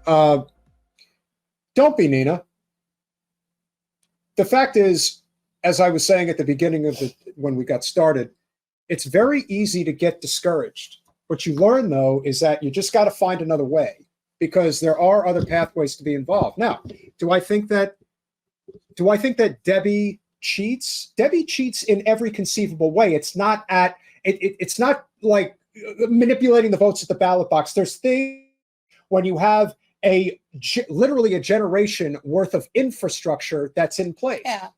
Don't be, Nina. The fact is, as I was saying at the beginning of when we got started, it's very easy to get discouraged. What you learn, though, is that you just got to find another way, because there are other pathways to be involved. Now, do I think that Debbie cheats? Debbie cheats in every conceivable way. It's not like manipulating the votes at the ballot box. There's things when you have literally a generation worth of infrastructure that's in place. Yeah.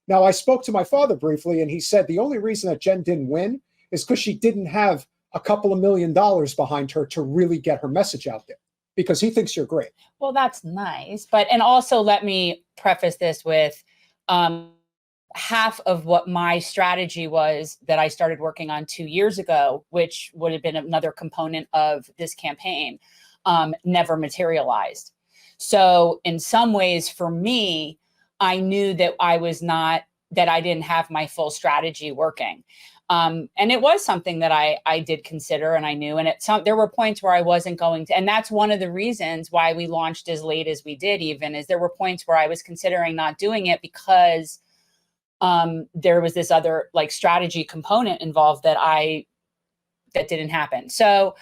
Now, I spoke to my father briefly, and he said the only reason that Jen didn't win is because she didn't have a couple of $1 million behind her to really get her message out there, because he thinks you're great. Well, that's nice. And also let me preface this with half of what my strategy was that I started working on 2 years ago, which would have been another component of this campaign, never materialized. So in some ways for me, I knew that I didn't have my full strategy working. And it was something that I did consider, and I knew, and there were points where I wasn't going to, and that's one of the reasons why we launched as late as we did, even, is there were points where I was considering not doing it because there was this other like strategy component involved that didn't happen. So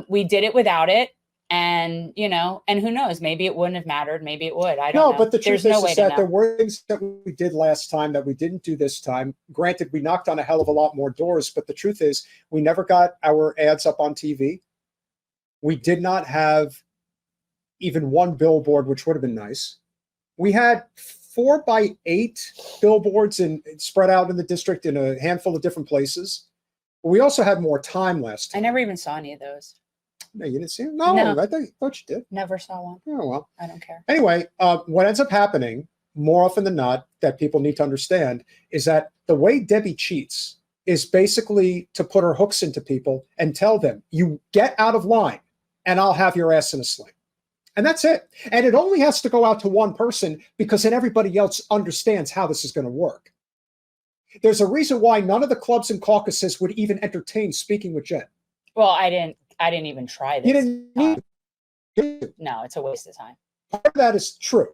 we did it without it. And, and who knows, maybe it wouldn't have mattered. Maybe it would. I don't know. But the truth is that there were things that we did last time that we didn't do this time. Granted, we knocked on a hell of a lot more doors, but the truth is we never got our ads up on TV. We did not have even one billboard, which would have been nice. We had 4 by 8 billboards spread out in the district in a handful of different places. We also had more time last time. I never even saw any of those. No, you didn't see him? No. I thought you did. Never saw one. Oh, well. I don't care. Anyway, what ends up happening more often than not that people need to understand is that the way Debbie cheats is basically to put her hooks into people and tell them, you get out of line and I'll have your ass in a sling. And that's it. And it only has to go out to one person because then everybody else understands how this is going to work. There's a reason why none of the clubs and caucuses would even entertain speaking with Jen. Well, I didn't even try this. You didn't need to. No, it's a waste of time. Part of that is true.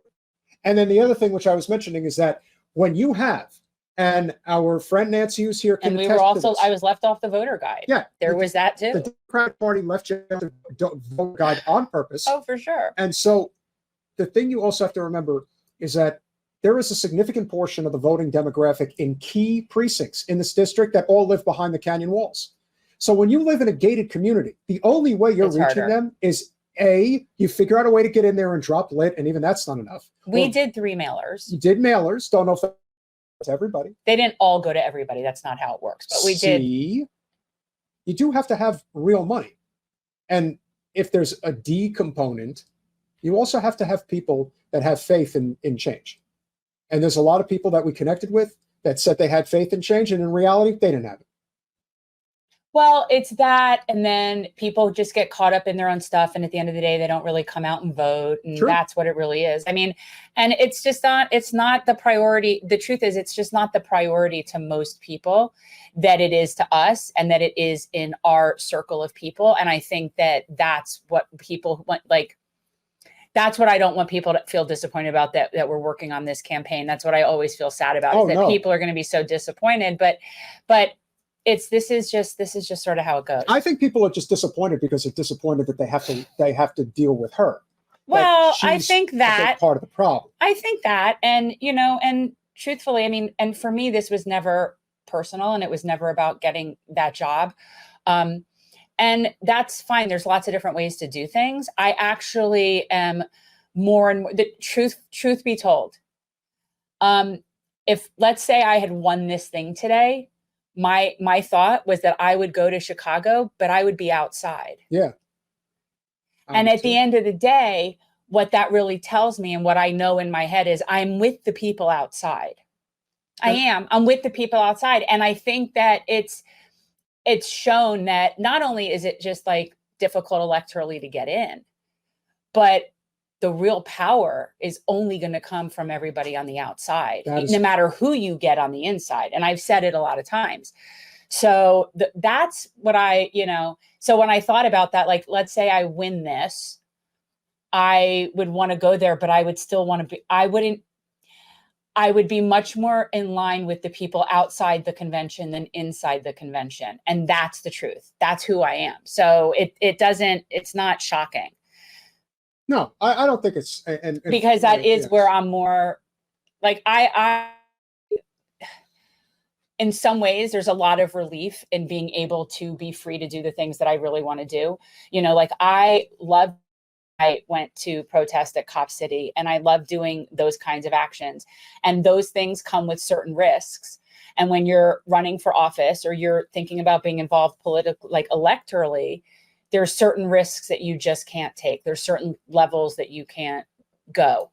And then the other thing which I was mentioning is that when you have, and our friend Nancy who's here can and we were also, I was left off the voter guide. Yeah. There was that too. The Democratic Party left you off the voter guide on purpose. Oh, for sure. And so the thing you also have to remember is that there is a significant portion of the voting demographic in key precincts in this district that all live behind the canyon walls. So when you live in a gated community, the only way you're reaching them is you figure out a way to get in there and drop lit, and even that's not enough. We did 3 mailers. You did mailers. Don't know if that's everybody. They didn't all go to everybody. That's not how it works. But we did. You do have to have real money. And if there's a D component, you also have to have people that have faith in change. And there's a lot of people that we connected with that said they had faith in change, and in reality, they didn't have it. Well, it's that, and then people just get caught up in their own stuff, and at the end of the day, they don't really come out and vote, and True. That's what it really is. I mean, and it's not the priority. The truth is, it's just not the priority to most people that it is to us, and that it is in our circle of people. And I think that that's what people want, like, that's what I don't want people to feel disappointed about, that we're working on this campaign. That's what I always feel sad about, is that people are going to be so disappointed, but this is just sort of how it goes. I think people are just disappointed because they're disappointed that they have to deal with her. Well, I think that part of the problem. I think that, and and truthfully, I mean, and for me, this was never personal, and it was never about getting that job. And that's fine. There's lots of different ways to do things. I actually am more and more, the truth be told. If, let's say, I had won this thing today, my thought was that I would go to Chicago, but I would be outside. Yeah. And at the end of the day, what that really tells me, and what I know in my head, is I'm with the people outside. I'm with the people outside. And I think that it's shown that not only is it just like difficult electorally to get in, but the real power is only going to come from everybody on the outside, no matter who you get on the inside. And I've said it a lot of times. So that's what so when I thought about that, like, let's say I win this, I would want to go there, but I would still want to be, I would be much more in line with the people outside the convention than inside the convention. And that's the truth. That's who I am. So it's not shocking. No, I don't think it's, because that is where I'm more like, I in some ways, there's a lot of relief in being able to be free to do the things that I really want to do. Like I went to protest at Cop City, and I love doing those kinds of actions. And those things come with certain risks. And when you're running for office or you're thinking about being involved politically, like electorally, there's certain risks that you just can't take. There's certain levels that you can't go.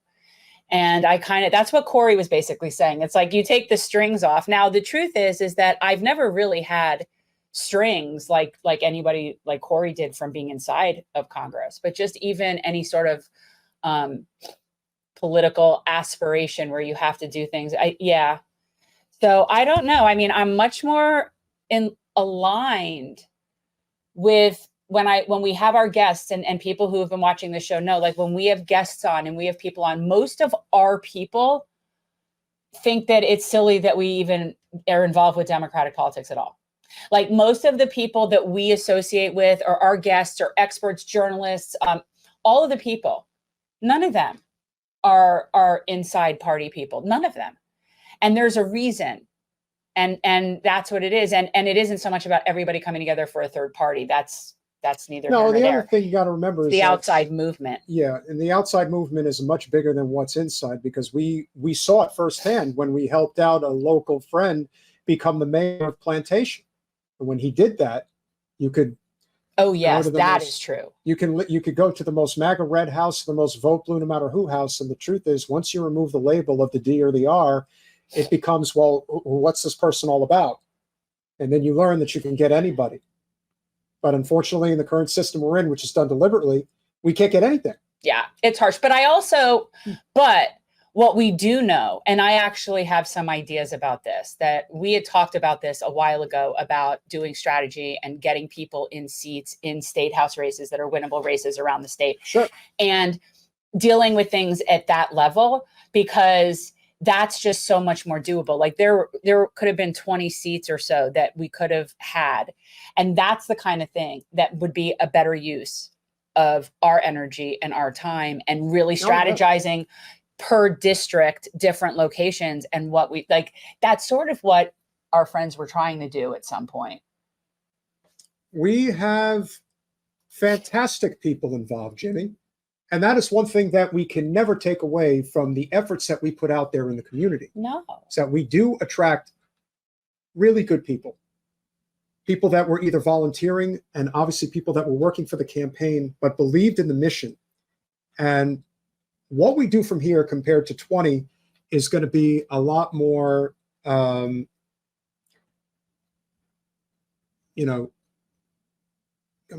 And that's what Corey was basically saying. It's like you take the strings off. Now, the truth is that I've never really had strings like anybody like Corey did from being inside of Congress, but just even any sort of political aspiration where you have to do things. So I don't know. I mean, I'm much more aligned with when we have our guests and people who have been watching the show know, like when we have guests on and we have people on, most of our people think that it's silly that we even are involved with Democratic politics at all. Like most of the people that we associate with or our guests or experts, journalists, all of the people, none of them are inside party people, none of them. And there's a reason. And that's what it is. And it isn't so much about everybody coming together for a third party. That's neither here nor there. No, the other thing you got to remember is the outside movement. Yeah, and the outside movement is much bigger than what's inside, because we saw it firsthand when we helped out a local friend become the mayor of Plantation. And when he did that, you could. Oh yes, that is true. You could go to the most MAGA red house, the most vote blue, no matter who house, and the truth is, once you remove the label of the D or the R, it becomes, well, what's this person all about? And then you learn that you can get anybody. But unfortunately, in the current system we're in, which is done deliberately, we can't get anything. Yeah, it's harsh. But but what we do know, and I actually have some ideas about this, that we had talked about this a while ago about doing strategy and getting people in seats in state house races that are winnable races around the state. Sure. And dealing with things at that level, because that's just so much more doable. Like there could have been 20 seats or so that we could have had. And that's the kind of thing that would be a better use of our energy and our time, and really strategizing per district, different locations, and what we like. That's sort of what our friends were trying to do at some point. We have fantastic people involved, Jimmy. And that is one thing that we can never take away from the efforts that we put out there in the community. No. Is that we do attract really good people. People that were either volunteering, and obviously people that were working for the campaign, but believed in the mission. And what we do from here compared to 20 is going to be a lot more, I'm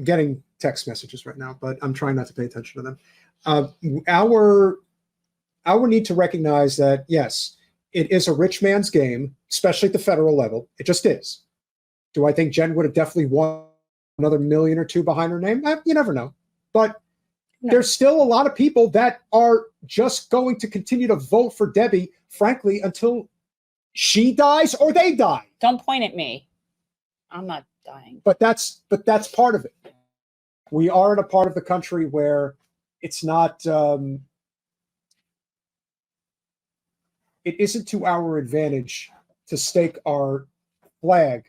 getting text messages right now, but I'm trying not to pay attention to them. Our need to recognize that, yes, it is a rich man's game, especially at the federal level. It just is. Do I think Jen would have definitely won another million or two behind her name? You never know. But there's still a lot of people that are just going to continue to vote for Debbie, frankly, until she dies or they die. Don't point at me. I'm not dying. But that's part of it. We are in a part of the country where it's not, it isn't to our advantage to stake our flag.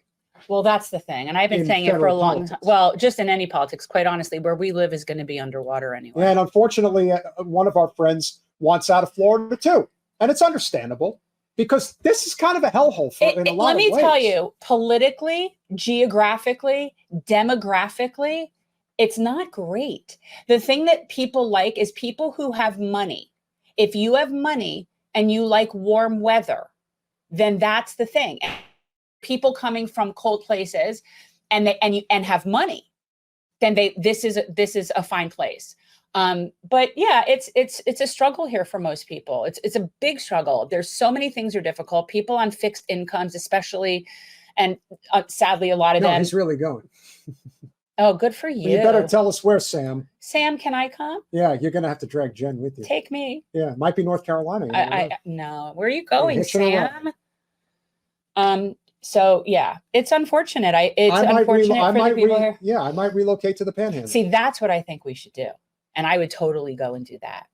Well, that's the thing. And I've been saying it for a long time. Well, just in any politics, quite honestly, where we live is going to be underwater anyway. And unfortunately, one of our friends wants out of Florida too. And it's understandable, because this is kind of a hellhole in a lot of ways. Let me tell you, politically, geographically, demographically, it's not great. The thing that people like is people who have money. If you have money and you like warm weather, then that's the thing. People coming from cold places and have money, then this is a fine place. But yeah, it's a struggle here for most people. It's a big struggle. There's so many things are difficult. People on fixed incomes, especially, and sadly, a lot of them. He's really going. Oh, good for Well, you. you better tell us where, Sam. Sam, can I come? Yeah, you're going to have to drag Jen with you. Take me. Yeah, it might be North Carolina. No. Where are you going, hitching a ride. Sam? So yeah, it's unfortunate. It's unfortunate for the people here. Yeah, I might relocate to the Panhandle. See, that's what I think we should do. And I would totally go and do that.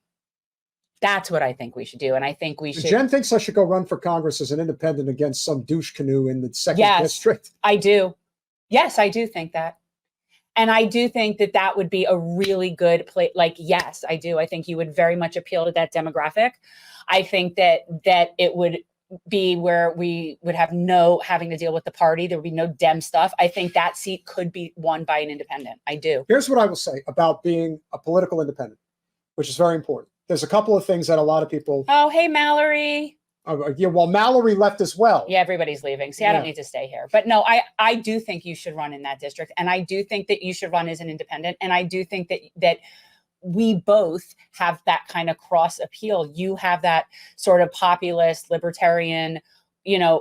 That's what I think we should do. And I think we should. Jen thinks I should go run for Congress as an independent against some douche canoe in the second district. I do. Yes, I do think that. And I do think that that would be a really good place. Like, yes, I do. I think you would very much appeal to that demographic. I think that it would be where we would have no having to deal with the party. There would be no Dem stuff. I think that seat could be won by an independent. I do. Here's what I will say about being a political independent, which is very important. There's a couple of things that a lot of people. Oh, hey, Mallory. Yeah, well, Mallory left as well. Yeah, everybody's leaving. See, I don't need to stay here. But no, I do think you should run in that district. And I do think that you should run as an independent. And I do think that we both have that kind of cross appeal. You have that sort of populist, libertarian,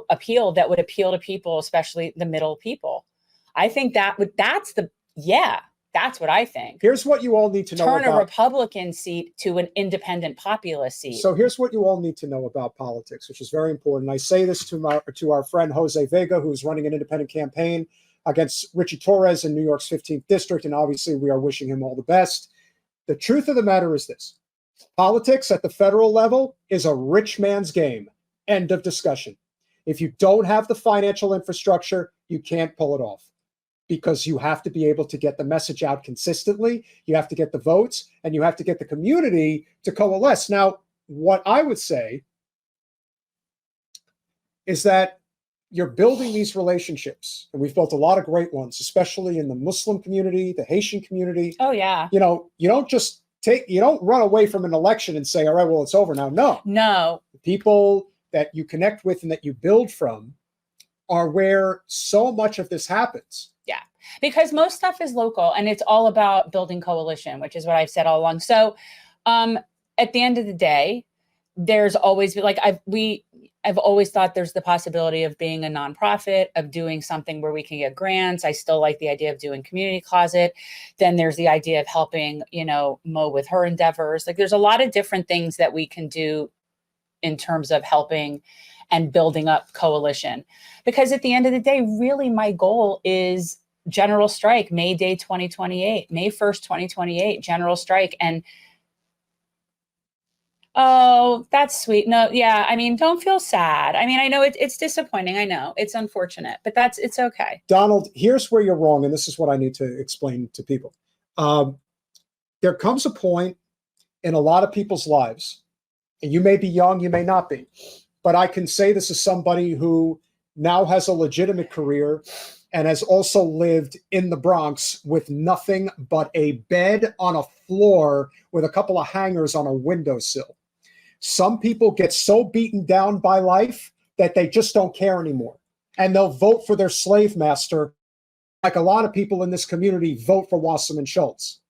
appeal that would appeal to people, especially the middle people. I think that's what I think. Here's what you all need to know Turn about a Republican seat to an independent populist seat. So here's what you all need to know about politics, which is very important. I say this to our friend Jose Vega, who's running an independent campaign against Richie Torres in New York's 15th district. And obviously we are wishing him all the best. The truth of the matter is this. Politics at the federal level is a rich man's game. End of discussion. If you don't have the financial infrastructure, you can't pull it off. Because you have to be able to get the message out consistently, you have to get the votes, and you have to get the community to coalesce. Now, what I would say is that you're building these relationships, and we've built a lot of great ones, especially in the Muslim community, the Haitian community. Oh, yeah. You don't run away from an election and say, all right, well, it's over now. No. The people that you connect with and that you build from are where so much of this happens. Yeah, because most stuff is local and it's all about building coalition, which is what I've said all along. So at the end of the day, there's always I've always thought there's the possibility of being a nonprofit, of doing something where we can get grants. I still like the idea of doing community closet. Then there's the idea of helping, Mo with her endeavors. Like there's a lot of different things that we can do in terms of helping and building up coalition. Because at the end of the day, really my goal is general strike, May 1st, 2028, general strike. And oh, that's sweet. No, yeah. I mean, don't feel sad. I mean, I know it's disappointing. I know it's unfortunate, but it's okay. Donald, here's where you're wrong. And this is what I need to explain to people. There comes a point in a lot of people's lives, and you may be young, you may not be, but I can say this as somebody who now has a legitimate career and has also lived in the Bronx with nothing but a bed on a floor with a couple of hangers on a windowsill. Some people get so beaten down by life that they just don't care anymore. And they'll vote for their slave master, like a lot of people in this community vote for Wasserman Schultz.